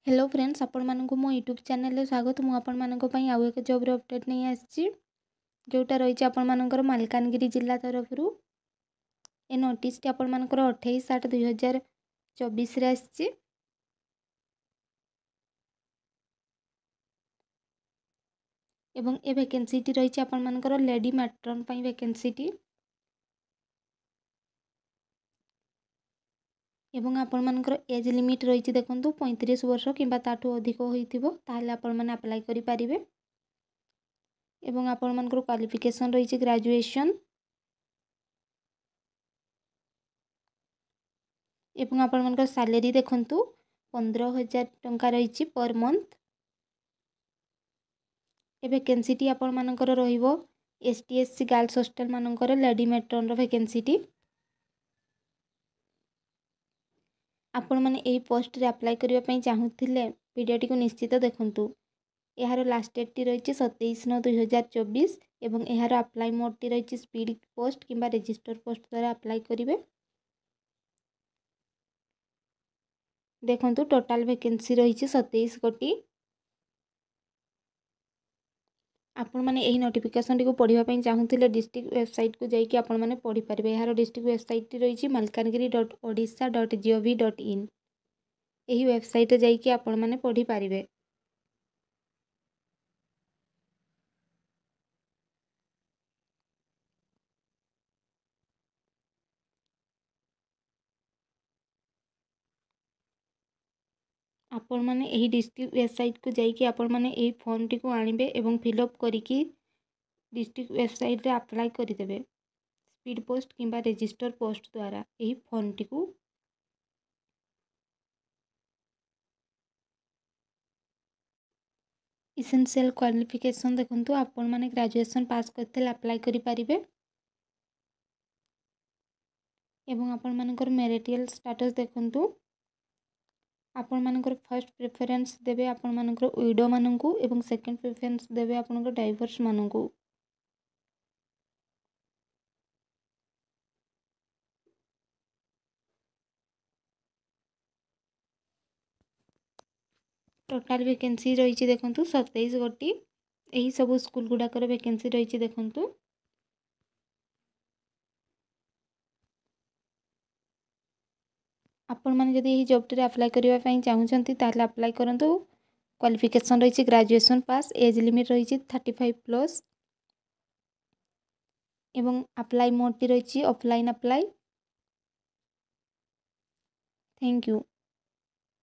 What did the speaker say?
Hello friends, आपण मानक मो यूट्यूब चैनल रे स्वागत। मु आपण मानक पई आउ एक जॉब रे अपडेट नहीं आछि जोटा रही आपण मानकर मालकानगिरी जिला तरफ रु ए नोटिस टी आपण मानकर 28/8/2024 रे आछि। एवं ए वैकेंसी टी रही आपण मानकर लेडी मैट्रन पई वैकेंसी टी एवं आपण मानकर एज लिमिट रही देखंतु 35 वर्ष किंबा ताठू अधिक होइथिबो ताहले आपण माने अप्लाई करि परिबे। एवं आपण मानकर क्वालिफिकेशन रही ग्रेजुएशन एवं आपण मानकर सैलरी देखंतु 15,000 टंका रही पर मंथ। ए वैकेंसी टी आपण मानकर रहिबो एसटीएससी गर्ल्स हॉस्टल मानकर लेडी मैट्रन रो वैकेंसी टी। आपण माने एही पोस्ट रे अप्लाई करिवा पई चाहुथिले वीडियोटी को निश्चित देखंतु। एहार लास्ट डेट टी रही 27/9/2024 एवं एहार अप्लाई मोड टी रही स्पीड पोस्ट किंबा रजिस्टर पोस्ट द्वारा अप्लाई करिवे। देखंतु टोटल वैकेंसी रही 27 गोटी। आपण माने एही नोटिफिकेशन टी को पढिबा पई चाहुथिले डिस्ट्रिक्ट वेबसाइट को जाई कि आपण माने पढि परिबे। एहार डिस्ट्रिक्ट वेबसाइट टी रही malkangiri.odisha.gov.in। एही वेबसाइट रे जाई कि आपण माने पढि परिबे। आपण माने एही डिस्ट्रिक्ट वेबसाइट को जाई कि आपण माने एही फॉर्म टी को आनिबे एवं फिलअप करिकि डिस्ट्रिक्ट वेबसाइट रे अप्लाई करि देबे स्पीड पोस्ट किंबा रजिस्टर पोस्ट द्वारा एही फॉर्म टी को। इसेंशियल क्वालिफिकेशन देखंतु आपण माने ग्रेजुएशन पास करथिले अप्लाई करि परिबे। एवं आपण मानकर मैरिटल स्टेटस देखंतु आपण मानकर फर्स्ट प्रेफरेंस देबे आपण मानकर विडो माननकु एवं सेकंड प्रेफरेंस देबे आपनकर डाइवोर्स माननकु। टोटल वैकेंसी रही देखंतु 27 गोटी। एही सब स्कूल गुडाकर वैकेंसी रही देखंतु। आपण माने जदि एही जॉब टी अप्लाई करिवा पई चाहुचंती ताले अप्लाई करंतु। क्वालिफिकेशन रही ग्रेजुएशन पास एज लिमिट रही 35+ एवं अप्लाई मोड टी रही ऑफलाइन अप्लाई। Thank you.